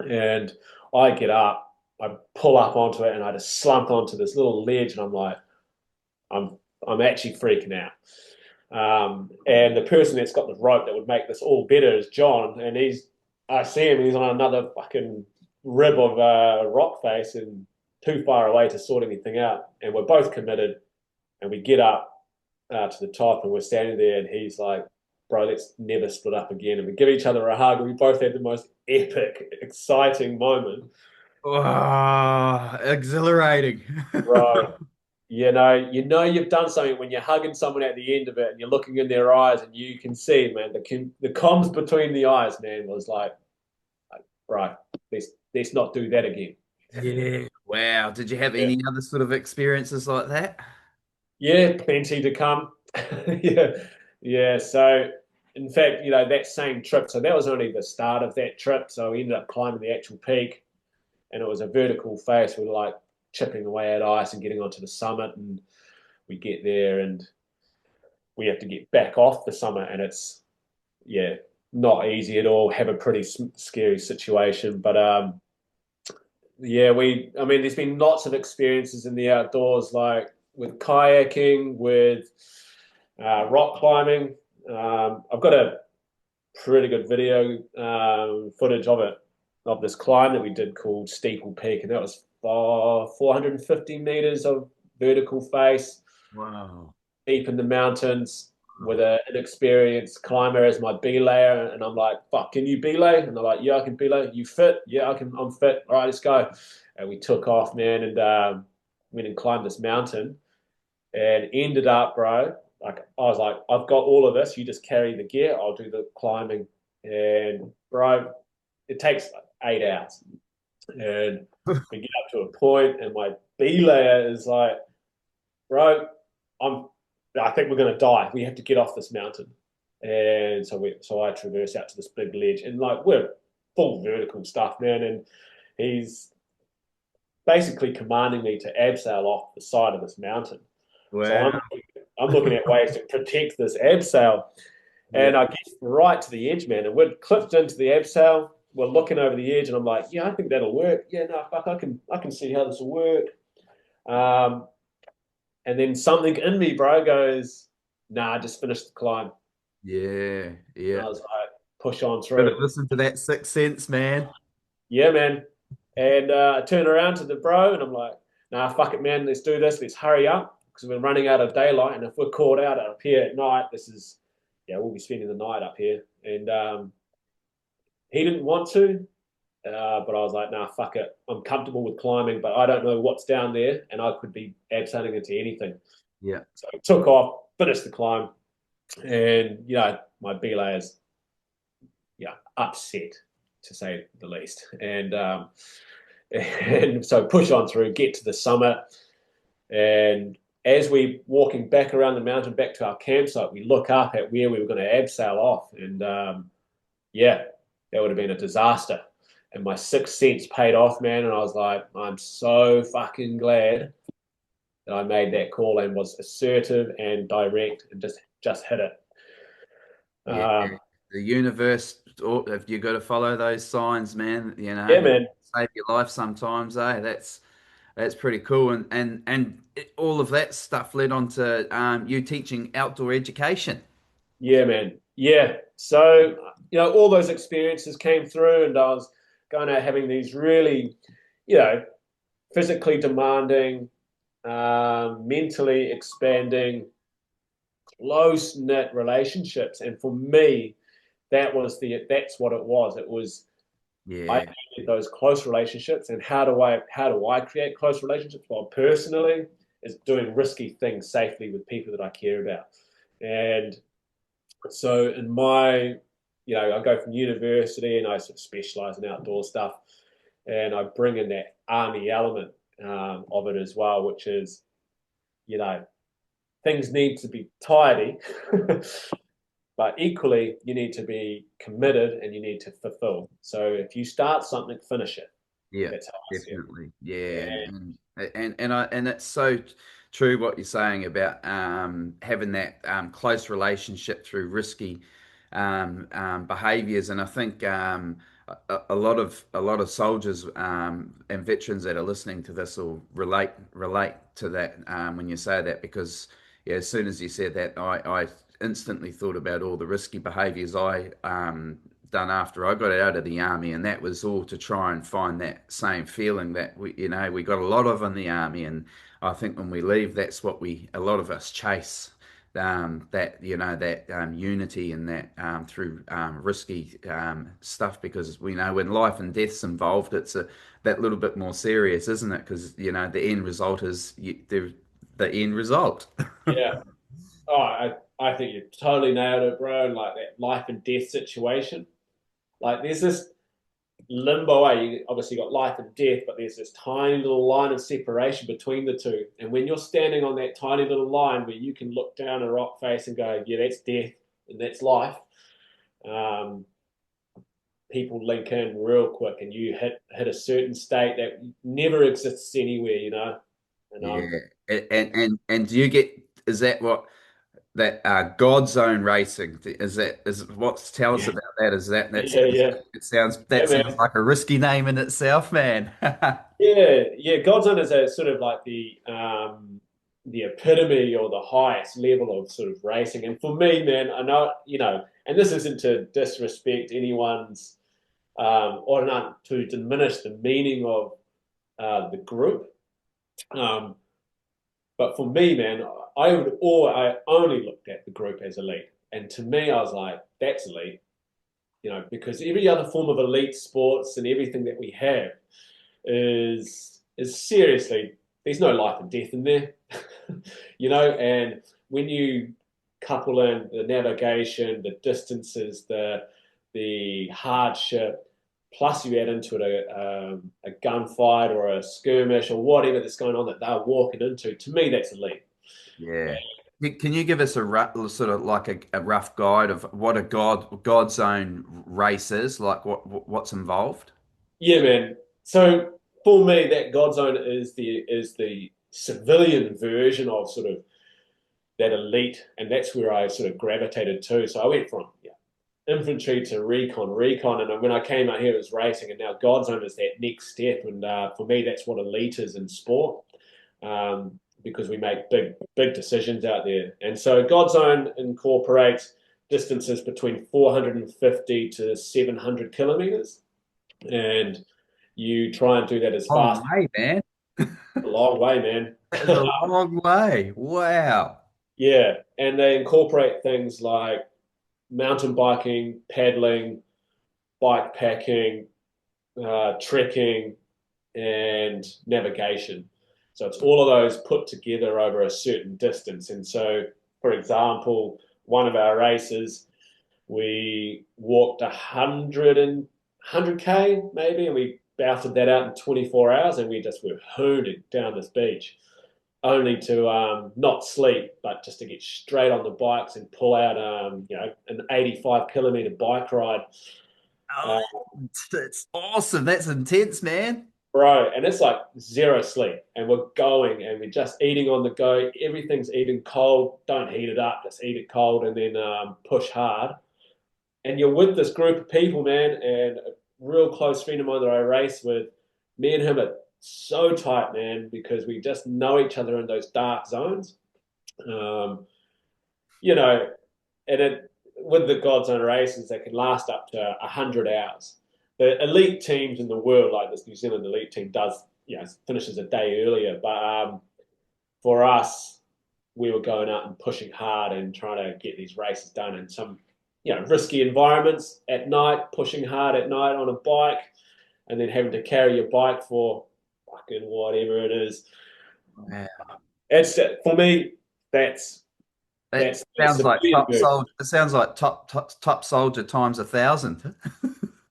And I get up, I pull up onto it, and I just slump onto this little ledge, and I'm like, I'm I'm actually freaking out. And the person that's got the rope that would make this all better is John, and I see him, he's on another fucking rib of rock face and too far away to sort anything out. And we're both committed, and we get up to the top, and we're standing there, and he's like, "Bro, let's never split up again." And we give each other a hug, and we both had the most epic, exciting moment, Oh, exhilarating. bro. You've done something when you're hugging someone at the end of it, and you're looking in their eyes, and you can see, man, the comms between the eyes, man, was like, bro, let's not do that again. Yeah. Wow. Did you have Yeah, any other sort of experiences like that? yeah, plenty to come. Yeah, yeah. So, in fact, that same trip. So that was only the start of that trip. So we ended up climbing the actual peak, and it was a vertical face. We were like chipping away at ice and getting onto the summit, and we get there, and we have to get back off the summit, and it's yeah, not easy at all. Have a pretty scary situation, but yeah, I mean, there's been lots of experiences in the outdoors, like with kayaking, with rock climbing. I've got a pretty good video footage of it, of this climb that we did called Steeple Peak, and that was 450 meters of vertical face Wow. deep in the mountains with an inexperienced climber as my belayer, and I'm like, "Fuck, can you belay?" And they're like, "Yeah, I can belay." "You fit?" "Yeah, I can. I'm fit." "All right, let's go." And we took off, man, and went and climbed this mountain, and ended up, bro. Like I was like, "I've got all of this. You just carry the gear. I'll do the climbing." And bro, it takes like 8 hours, and we get up to a point, and my belayer is like, "Bro, I'm I think we're going to die. We have to get off this mountain." And so I traverse out to this big ledge, and like we're full vertical stuff, man. And he's basically commanding me to abseil off the side of this mountain. So Wow. I'm looking at ways to protect this abseil, Yeah. and I get right to the edge, man. And we're clipped into the abseil. We're looking over the edge, and I'm like, "Yeah, I think that'll work. Yeah, no, fuck, I can see how this will work." Um, and then something in me, bro, goes, "Nah, just finish the climb." Yeah. And Yeah. I was like, "Push on Gotta through." listen to that sixth sense, man. Yeah, man. And I turn around to the bro, and I'm like, "Nah, fuck it, man. Let's do this. Let's hurry up because we're running out of daylight. And if we're caught out up here at night, yeah, we'll be spending the night up here." And he didn't want to, but I was like, "Nah, fuck it. I'm comfortable with climbing, but I don't know what's down there, and I could be abseiling into anything." Yeah. So I took off, finished the climb, and my belayers, yeah, upset to say the least. And so push on through, get to the summit, and as we walking back around the mountain back to our campsite, we look up at where we were going to abseil off, and yeah, that would have been a disaster. And my sixth sense paid off, man. And I was like, I'm so fucking glad that I made that call and was assertive and direct and just hit it. Yeah. Um, The universe, if you got to follow those signs, man, yeah, they man. save your life sometimes, eh? That's pretty cool. All of that stuff led on to you teaching outdoor education. Yeah, man. Yeah. So, all those experiences came through, and I was kind of having these really, you know, physically demanding, mentally expanding, close knit relationships. And for me, that's what it was. It was I Yeah. needed those close relationships, and how do I create close relationships? Well, personally, is doing risky things safely with people that I care about. And so I go from university and I sort of specialize in outdoor stuff, and I bring in that army element of it as well, which is, you know, things need to be tidy, but equally, you need to be committed and you need to fulfill. So if you start something, finish it. Yeah, That's how I see it. definitely. Yeah, And and it's so true what you're saying about having that close relationship through risky behaviors. And I think a lot of soldiers and veterans that are listening to this will relate to that when you say that, because yeah, as soon as you said that, I instantly thought about all the risky behaviors I done after I got out of the army, and that was all to try and find that same feeling that we got a lot of in the army. And I think when we leave, that's what a lot of us chase, that unity and that through risky stuff, because we know when life and death's involved, it's that little bit more serious, isn't it? Because the end result is the end result. yeah, oh, I think you totally nailed it, bro. And like that life and death situation, like there's this limbo. You obviously got life and death, but there's this tiny little line of separation between the two. And when you're standing on that tiny little line where you can look down a rock face and go, yeah, that's death and that's life, um, people link in real quick, and you hit a certain state that never exists anywhere, And Yeah, and do you get, is that what that God zone racing is what tell us yeah, about that? Is that yeah, sounds yeah, it sounds yeah, that sounds man. like a risky name in itself, man. Yeah, yeah. Godzone is a sort of like the epitome or the highest level of sort of racing. And for me, man, I know, and this isn't to disrespect anyone's or not to diminish the meaning of the group. Um, but for me, man, I only looked at the group as elite. And to me, I was like, that's elite, because every other form of elite sports and everything that we have is seriously, there's no life and death in there. And when you couple in the navigation, the distances, the hardship, plus you add into it a gunfight or a skirmish or whatever that's going on that they're walking into, to me that's elite. Yeah. Can you give us a sort of like a rough guide of what a God zone race is? Like what's involved? Yeah, man. So for me, that God Zone is the civilian version of sort of that elite, and that's where I sort of gravitated to. So I went from infantry to recon, and when I came out here, it was racing, and now God Zone is that next step. And for me, that's what elite is in sport, because we make big decisions out there. And so God Zone incorporates distances between 450 to 700 kilometers, and you try and do that as Long fast. way, man. A long way, man. That is a long way. Wow. Yeah, and they incorporate things like mountain biking, paddling, bike packing, trekking, and navigation. So it's all of those put together over a certain distance. And so, for example, one of our races, we walked 100K maybe, and we battled that out in 24 hours, and we just were hooning down this beach, only to not sleep, but just to get straight on the bikes and pull out, an 85-kilometer bike ride. Uh, Oh, that's awesome. That's intense, man. Bro, and it's like zero sleep, and we're going, and we're just eating on the go. Everything's eating cold. Don't heat it up, just eat it cold, and then push hard. And you're with this group of people, man, and a real close friend of mine that I race with. Me and him are so tight, man, because we just know each other in those dark zones. Um, you know, and it with the God's Own races, they can last up to 100 hours. The elite teams in the world, like this New Zealand elite team, does finishes a day earlier. But for us, we were going out and pushing hard and trying to get these races done in some risky environments at night, pushing hard at night on a bike, and then having to carry your bike for fucking whatever it is. Wow. It's for me. That's That that's the sounds like civilian top version. soldier. It sounds like top soldier times 1,000.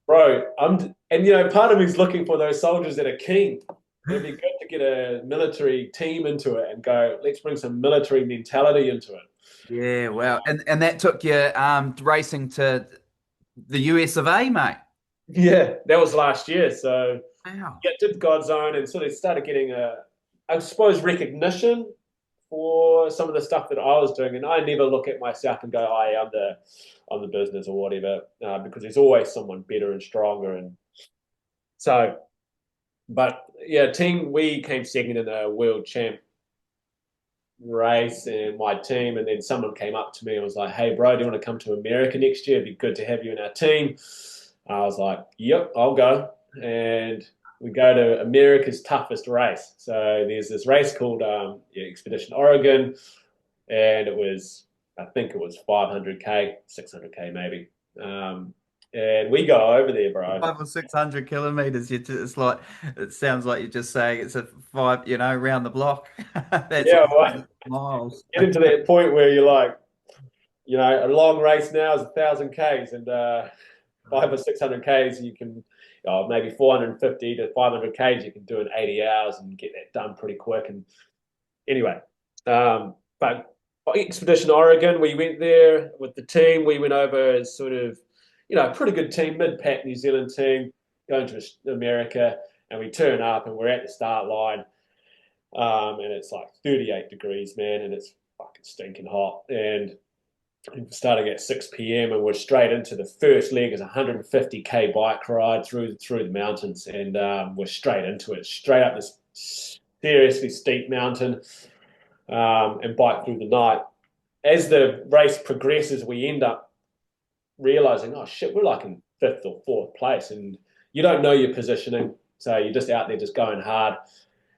Bro, part of me is looking for those soldiers that are keen. It'd be good to get a military team into it and go, let's bring some military mentality into it. Yeah, wow. And that took you racing to the US of A, mate. Yeah, that was last year. So Wow. yeah, did God's own and sort of started getting I suppose, recognition for some of the stuff that I was doing. And I never look at myself and go, "Oh, yeah, I'm the business or whatever," because there's always someone better and stronger. And so, but yeah, team we came second in a world champ race, and my team, and then someone came up to me and was like, "Hey, bro, do you want to come to America next year? It'd be good to have you in our team." I was like, "Yep, I'll go." And we go to America's toughest race. So there's this race called Expedition Oregon, and I think it was 500k, 600k maybe. And we go over there, bro. 500 or 600 kilometers. It's like it sounds like you're just saying it's a five, round the block. That's Yeah, well, miles. get into that point where you're like, a long race now is 1,000 k's, and 500 or 600 k's you can, maybe 450 to 500 k's you can do in 80 hours and get that done pretty quick. And anyway, but Expedition Oregon, we went there with the team. We went over as sort of, a pretty good team, mid-pack New Zealand team, going to America, and we turn up and we're at the start line, and it's like 38 degrees, man, and it's fucking stinking hot. And starting at 6 p.m. and we're straight into the first leg is a 150k bike ride through the mountains, and we're straight into it, straight up this seriously steep mountain, and bike through the night. As the race progresses, we end up realizing, oh shit, we're like in fifth or fourth place, and you don't know your positioning, so you're just out there just going hard,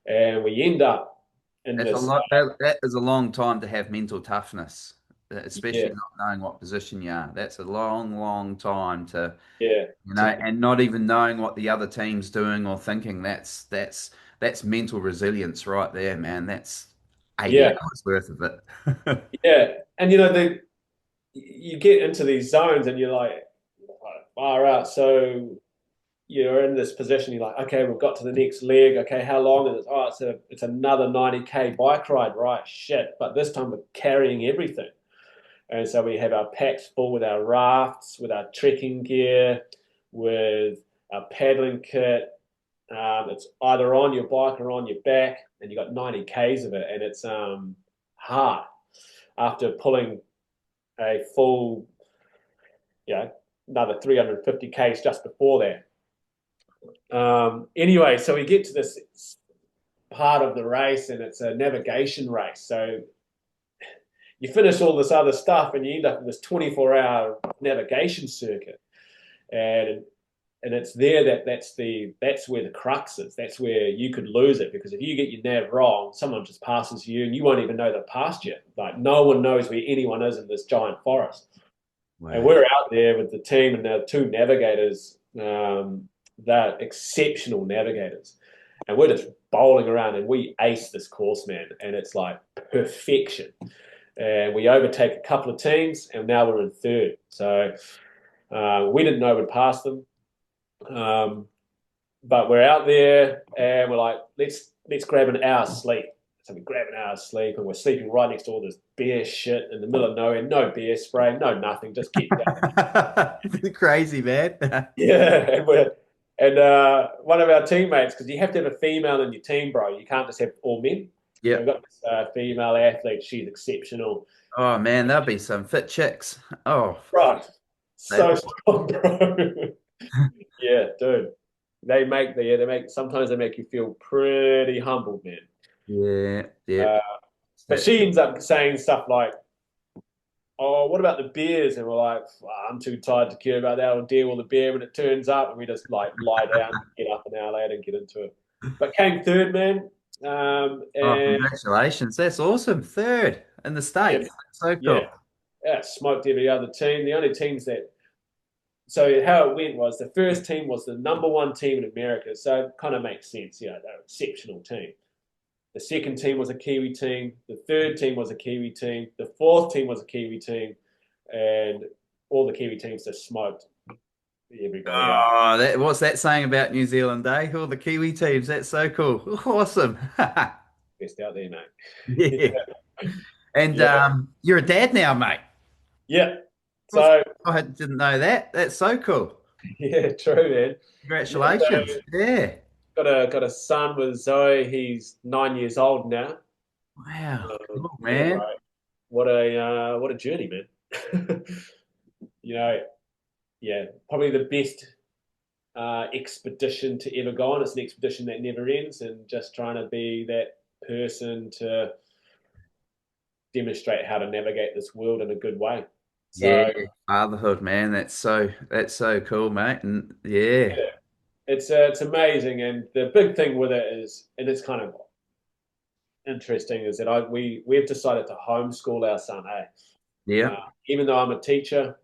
and we end up in That's a this. lot. That is a long time to have mental toughness, especially Yeah, not knowing what position you are. That's a long, long time to, yeah, and not even knowing what the other team's doing or thinking. That's mental resilience right there, man. That's 80 yeah, hours worth of it. yeah. And you get into these zones and you're like, far out. So you're in this position. You're like, okay, we've got to the next leg. Okay, how long is it? Oh, it's another 90k bike ride. Right, shit. But this time we're carrying everything, and so we have our packs full with our rafts, with our trekking gear, with our paddling kit. It's either on your bike or on your back, and you got 90k's of it, and it's hard after pulling a full, another 350k's just before that. Anyway, so we get to this part of the race, and it's a navigation race. So you finish all this other stuff, and you end up in this 24-hour navigation circuit, and it's there that's where the crux is. That's where you could lose it, because if you get your nav wrong, someone just passes you, and you won't even know they've passed you. Like, no one knows where anyone is in this giant forest. And Wow. we're out there with the team and the two navigators. They're exceptional navigators, and we're just bowling around, and we ace this course, man, and it's like perfection. And we overtake a couple of teams, and now we're in third. So we didn't know we'd pass them, but we're out there, and we're like, let's grab an hour's sleep. So we grab an hour's sleep, and we're sleeping right next to all this bear shit in the middle of nowhere. No bear spray, no nothing. Just get down. Crazy, man. Yeah, and one of our teammates, because you have to have a female in your team, bro. You can't just have all men. So we've Yep. got this female athlete. She's exceptional, Oh man, there'll be some fit chicks. Oh, bro. that, So strong, bro. Yeah, dude. Sometimes they make you feel pretty humble, man. yeah, yeah. Uh, but That's she ends up saying stuff like, "Oh, what about the beers?" And we're like, "I'm too tired to care about that. I'll deal with the beer when it turns up." And we just like lie down, get up an hour later and get into it. But came third, man. oh, And congratulations. That's awesome. Third in the yeah, States. That's so yeah, cool. yeah, smoked every other team. The only teams that so how it went was the first team was the number one team in America, so it kind of makes sense. They're an exceptional team. The second team was a Kiwi team. The third team was a Kiwi team. The fourth team was a Kiwi team, and all the Kiwi teams just smoked everybody else. Oh, what's that saying about New Zealand, eh? All the Kiwi teams. That's so cool. Awesome. Best out there, mate. Yeah. And Yeah, you're a dad now, mate. yeah. What's- So I didn't know that. That's so cool. yeah, true, man. Yeah, Congratulations. so Yeah. got a son with Zoe. He's 9 years old now. Wow. Cool, Yeah, bro. man. What a journey, man. You know, yeah, probably the best expedition to ever go on. It's an expedition that never ends, and just trying to be that person to demonstrate how to navigate this world in a good way. Yeah. So Fatherhood, man. That's so cool, mate. And yeah. yeah, it's amazing, and the big thing with it is, and it's kind of interesting, is that we've decided to homeschool our son. Yeah. Even though I'm a teacher,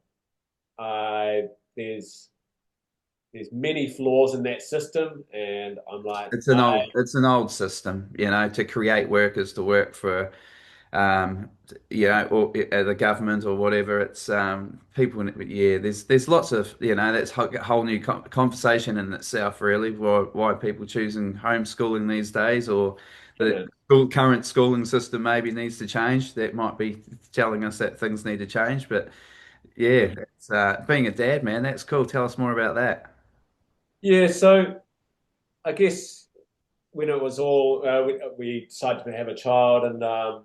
I there's many flaws in that system, and I'm like, It's an old system, to create workers to work for or the government or whatever. It's people. Yeah, there's lots of that's a whole new conversation in itself, really. Why people choosing homeschooling these days, or yeah, the man. current schooling system maybe needs to change. That might be telling us that things need to change. But yeah, it's, being a dad, man, that's cool. Tell us more about that. Yeah, so I guess when it was all we decided to have a child, and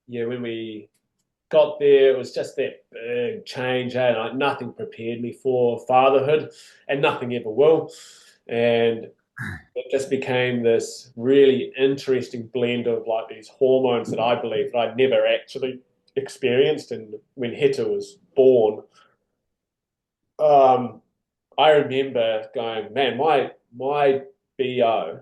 yeah, when we got there, it was just that big change, and like nothing prepared me for fatherhood, and nothing ever will. And it just became this really interesting blend of like these hormones that I believe that I'd never actually experienced. And when Heta was born, um, I remember going, man, my BO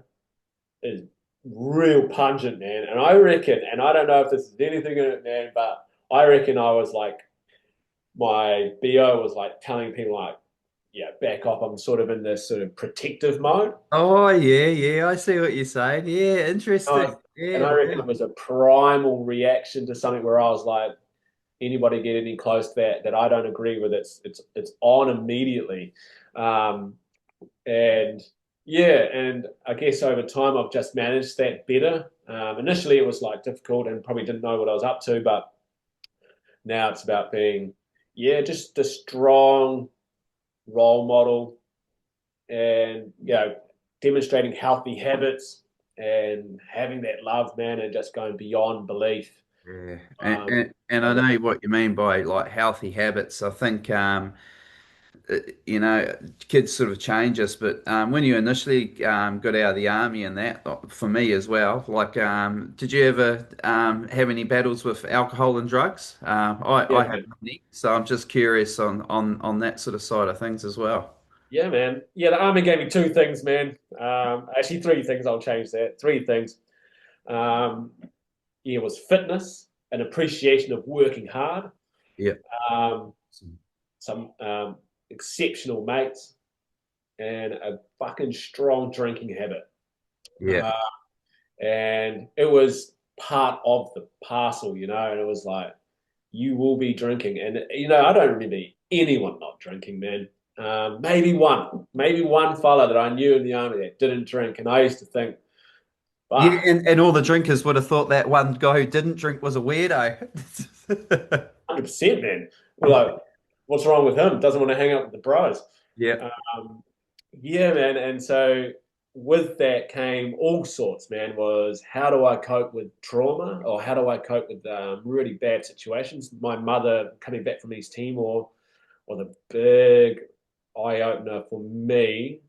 is real pungent, man. And I reckon, and I don't know if this is anything in it, man, but I reckon I was like, my BO was like telling people like, yeah, back off. I'm sort of in this sort of protective mode. Oh yeah, yeah, I see what you're saying. Yeah, I interesting. was, and Yeah, I reckon it wow. was a primal reaction to something where I was like, anybody get any close to that I don't agree with, it's on immediately. Um, and yeah, and I guess over time I've just managed that better. Initially it was like difficult and probably didn't know what I was up to, but now it's about being, yeah, just a strong role model, and demonstrating healthy habits and having that love, man, and just going beyond belief. Yeah, Um, and I so know what you mean by like healthy habits. I think uh, you know kids sort of change us, but when you initially got out of the army and that, for me as well. Like, did you ever have any battles with alcohol and drugs? I yeah, have man. many, so I'm just curious on that sort of side of things as well. Yeah, man. Yeah, the army gave me two things, man. Actually, three things. I'll change that. Three things. Um, yeah, it was fitness, an appreciation of working hard, Yeah, um, some exceptional mates, and a fucking strong drinking habit. yeah, Uh, and it was part of the parcel, and it was like, you will be drinking. And, I don't remember anyone not drinking, man. Maybe one fella that I knew in the army that didn't drink. And I used to think, yeah. fuck, And all the drinkers would have thought that one guy who didn't drink was a weirdo. 100%, man. We're like, what's wrong with him? Doesn't want to hang out with the bros. Yeah, Um, yeah, man. And so with that came all sorts, man, was how do I cope with trauma, or how do I cope with really bad situations? My mother coming back from East Timor was a big eye opener for me,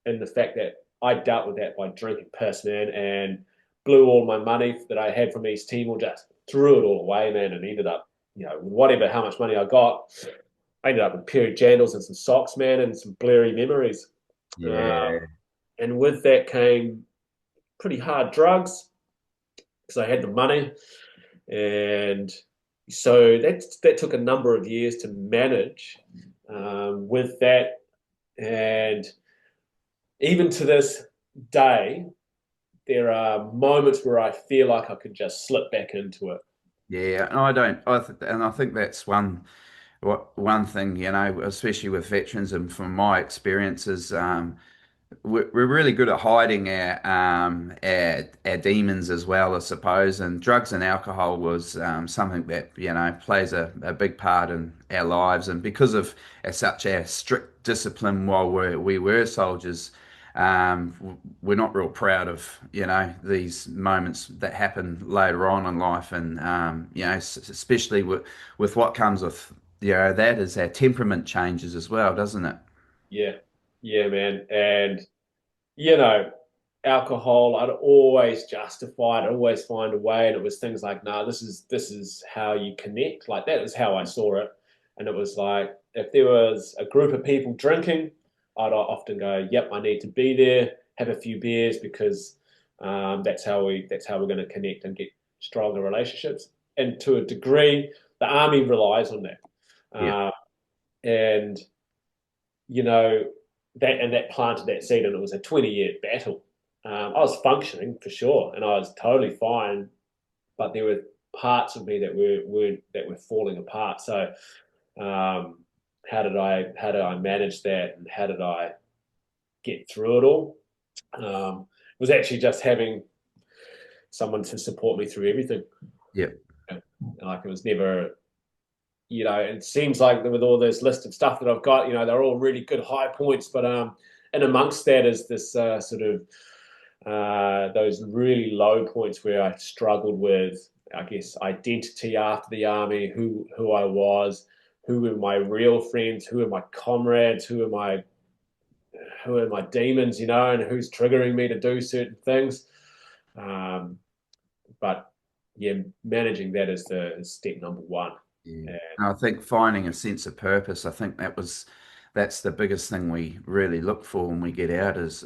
in the fact that I dealt with that by drinking piss, man, and blew all my money that I had from East Timor, just threw it all away, man, and ended up, whatever, how much money I got, I ended up with a pair of jandals and some socks, man, and some blurry memories. yeah, Um, and with that came pretty hard drugs because I had the money, and so that took a number of years to manage with that, and even to this day, there are moments where I feel like I could just slip back into it. yeah. And I don't. And I think that's one thing, especially with veterans, and from my experiences. we're really good at hiding our demons as well, I suppose. And drugs and alcohol was something that plays a big part in our lives. And because of such our strict discipline while we were soldiers, we're not real proud of these moments that happen later on in life. And especially with what comes with that is our temperament changes as well, doesn't it? Yeah, yeah, man. And you know, alcohol, I'd always justify it, I'd always find a way. And it was things like, nah, this is how you connect. Like that is how I saw it. And it was like if there was a group of people drinking, I'd often go, yep, I need to be there, have a few beers because that's how we're going to connect and get stronger relationships. And to a degree, the army relies on that. Yeah. Uh, and you know, that planted that seed, and it was a 20-year battle. I was functioning for sure, and I was totally fine, but there were parts of me that were falling apart. So, um, how did I manage that, and how did I get through it all? It was actually just having someone to support me through everything. Yeah. Like it was never, it seems like with all this list of stuff that I've got, they're all really good high points, but and amongst that is this sort of those really low points where I struggled with, I guess, identity after the army, who I was, who were my real friends, who are my comrades, who are my demons, and who's triggering me to do certain things. Um, but yeah, managing that is step number one. Yeah. And And I think finding a sense of purpose, I think that's the biggest thing we really look for when we get out is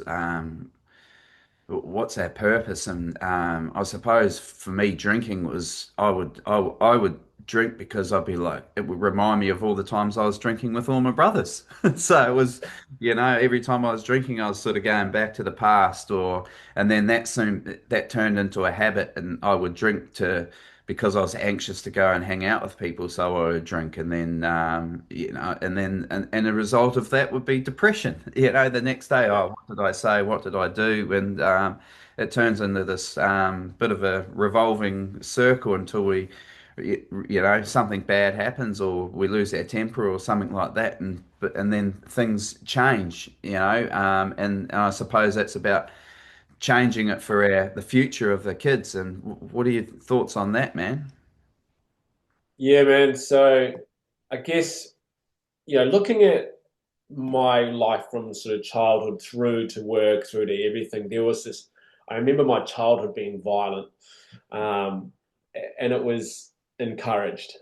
what's our purpose? And I suppose for me, drinking was I would drink because I'd be like it would remind me of all the times I was drinking with all my brothers. So it was, every time I was drinking, I was sort of going back to the past, and then that turned into a habit, and I would drink to because I was anxious to go and hang out with people, so I would drink, and then and the result of that would be depression. The next day, yeah, oh, what did I say? What did I do? And it turns into this bit of a revolving circle until something bad happens, or we lose our temper, or something like that, and then things change. And I suppose that's about changing it for the future of the kids. And what are your thoughts on that, man? yeah, man. So I guess looking at my life from sort of childhood through to work, through to everything, there was this. I remember my childhood being violent, um, and it was encouraged,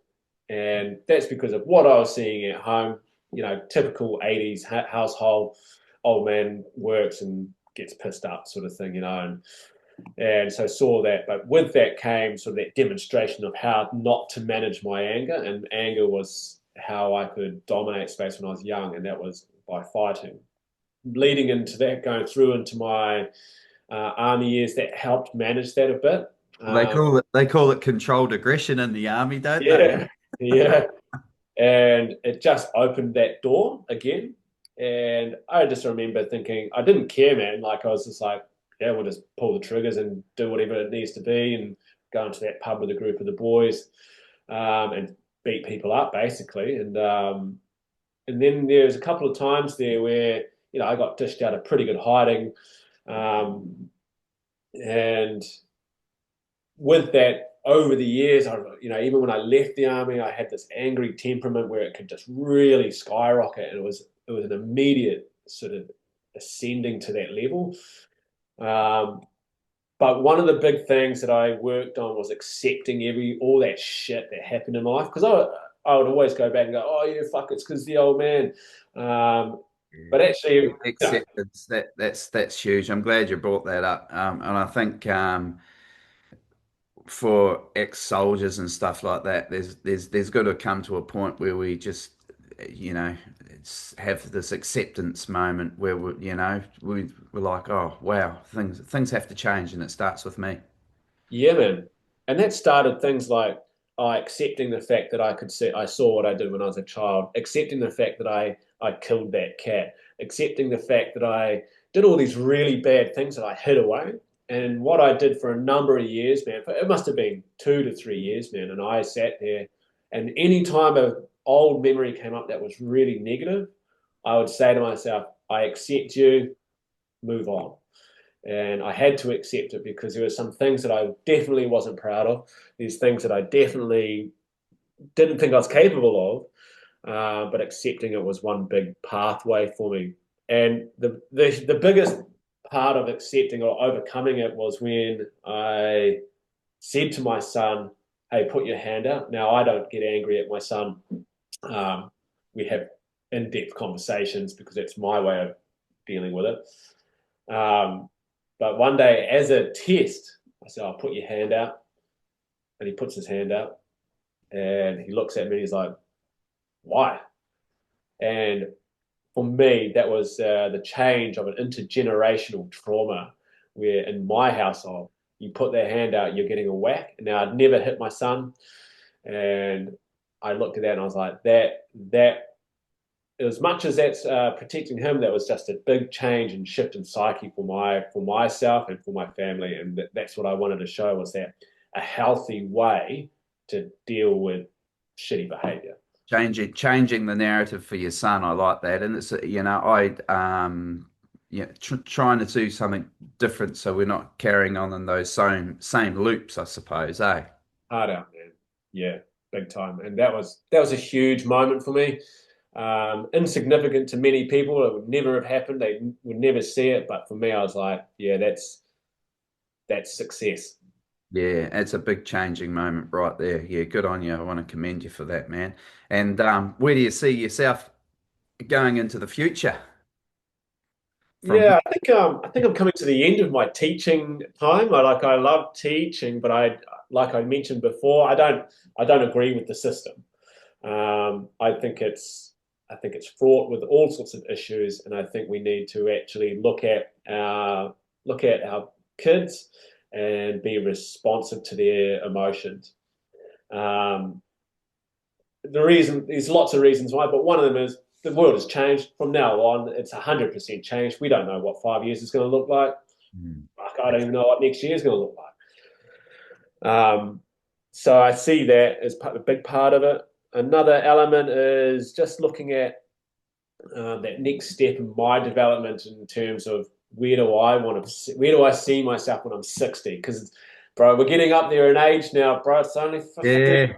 and that's because of what I was seeing at home. Typical '80s household, old man works and gets pissed up, sort of thing, and so saw that. But with that came sort of that demonstration of how not to manage my anger, and anger was how I could dominate space when I was young, and that was by fighting. Leading into that, going through into my army years, that helped manage that a bit. They call it controlled aggression in the army, don't they? Yeah, yeah, and it just opened that door again. And I just remember thinking, I didn't care, man. Like I was just like, yeah, we'll just pull the triggers and do whatever it needs to be, and go into that pub with a group of the boys, and beat people up basically. And then there's a couple of times there where I got dished out a pretty good hiding, and with that, over the years, even when I left the army, I had this angry temperament where it could just really skyrocket, and it was an immediate sort of ascending to that level. Um, but one of the big things that I worked on was accepting all that shit that happened in my life, because I would always go back and go, oh yeah, fuck, it's because the old man. Um, but actually, Acceptance, that's huge. I'm glad you brought that up. And I think for ex-soldiers and stuff like that, there's got to come to a point where we just, you know, have this acceptance moment where we're like, oh wow, things have to change, and it starts with me. yeah, man. And that started things like accepting the fact that I saw what I did when I was a child, accepting the fact that I killed that cat, accepting the fact that I did all these really bad things that I hid away. And what I did for a number of years, man, it must have been 2 to 3 years, man. And I sat there, and any time an old memory came up that was really negative, I would say to myself, I accept you, move on. And I had to accept it because there were some things that I definitely wasn't proud of. These things that I definitely didn't think I was capable of, but accepting it was one big pathway for me. And the biggest part of accepting or overcoming it was when I said to my son, "Hey, put your hand out." Now I don't get angry at my son. We have in-depth conversations because that's my way of dealing with it. But one day, as a test, I said, "I'll put your hand out," and he puts his hand out, and he looks at me and he's like, "Why?" And for me, that was the change of an intergenerational trauma where in my household, you put that hand out, you're getting a whack. Now, I'd never hit my son. And I looked at that and I was like, that as much as that's protecting him, that was just a big change and shift in psyche for myself and for my family. And that's what I wanted to show was that a healthy way to deal with shitty behavior. Changing the narrative for your son. I like that. And it's, I, trying to do something different so we're not carrying on in those same loops, I suppose, eh? Hard out, man. Yeah, big time. And that was a huge moment for me. Insignificant to many people. It would never have happened. They would never see it. But for me, I was like, yeah, that's success. Yeah, it's a big changing moment right there. Yeah, good on you. I want to commend you for that, man. And where do you see yourself going into the future from Yeah, I think I'm coming to the end of my teaching time. I love teaching, but like I mentioned before, I don't agree with the system. I think it's fraught with all sorts of issues, and I think we need to actually look at our kids and be responsive to their emotions. Um, there's lots of reasons why, but one of them is the world has changed. From now on, it's 100% changed. We don't know what 5 years is going to look like. Mm. Fuck, I don't even know what next year is going to look like. So I see that as a big part of it. Another element is just looking at that next step in my development in terms of where do I see myself when I'm 60? Because, bro, we're getting up there in age now, bro. It's only 50.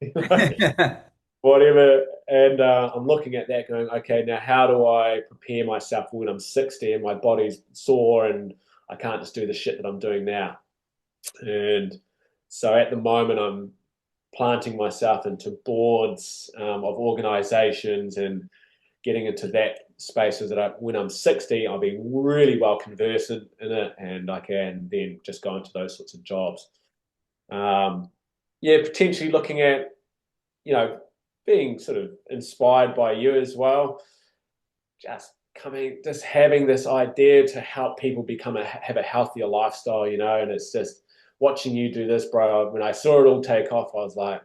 Yeah. Whatever. And I'm looking at that going, okay, now how do I prepare myself when I'm 60 and my body's sore and I can't just do the shit that I'm doing now? And so at the moment, I'm planting myself into boards of organizations and getting into that space so that when I'm 60, I'll be really well conversant in it and I can then just go into those sorts of jobs. Yeah, potentially looking at, you know, being sort of inspired by you as well. Just having this idea to help people have a healthier lifestyle, and it's just watching you do this, bro. When I saw it all take off, I was like,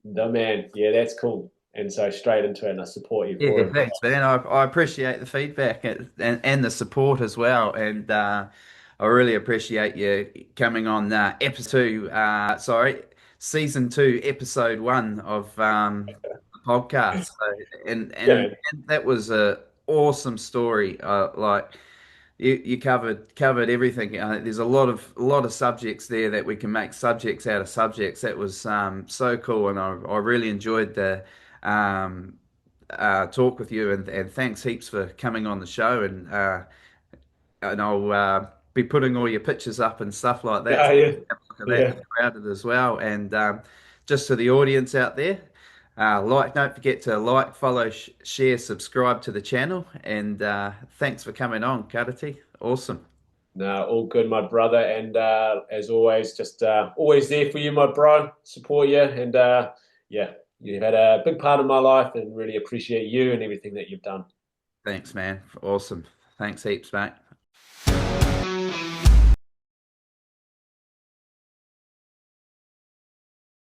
the man, yeah, that's cool. And so straight into it, and I support you for Yeah, it. thanks, man. I appreciate the feedback and the support as well. And I really appreciate you coming on season 2, episode 1 of the podcast. So, and, Yeah, and and that was a awesome story. Like you covered everything. There's a lot of subjects there that we can make subjects out of subjects. That was so cool, and I really enjoyed the um, talk with you. And thanks heaps for coming on the show. And I'll be putting all your pictures up and stuff like that. yeah, So yeah, have a look at that yeah. if you're out it as well. And just to the audience out there. Don't forget to like, follow, share, subscribe to the channel, and thanks for coming on, Karati. Awesome. No, all good, my brother. And as always, just always there for you, my bro. Support you, and yeah, you've had a big part of my life, and really appreciate you and everything that you've done. Thanks, man. Awesome. Thanks heaps, mate.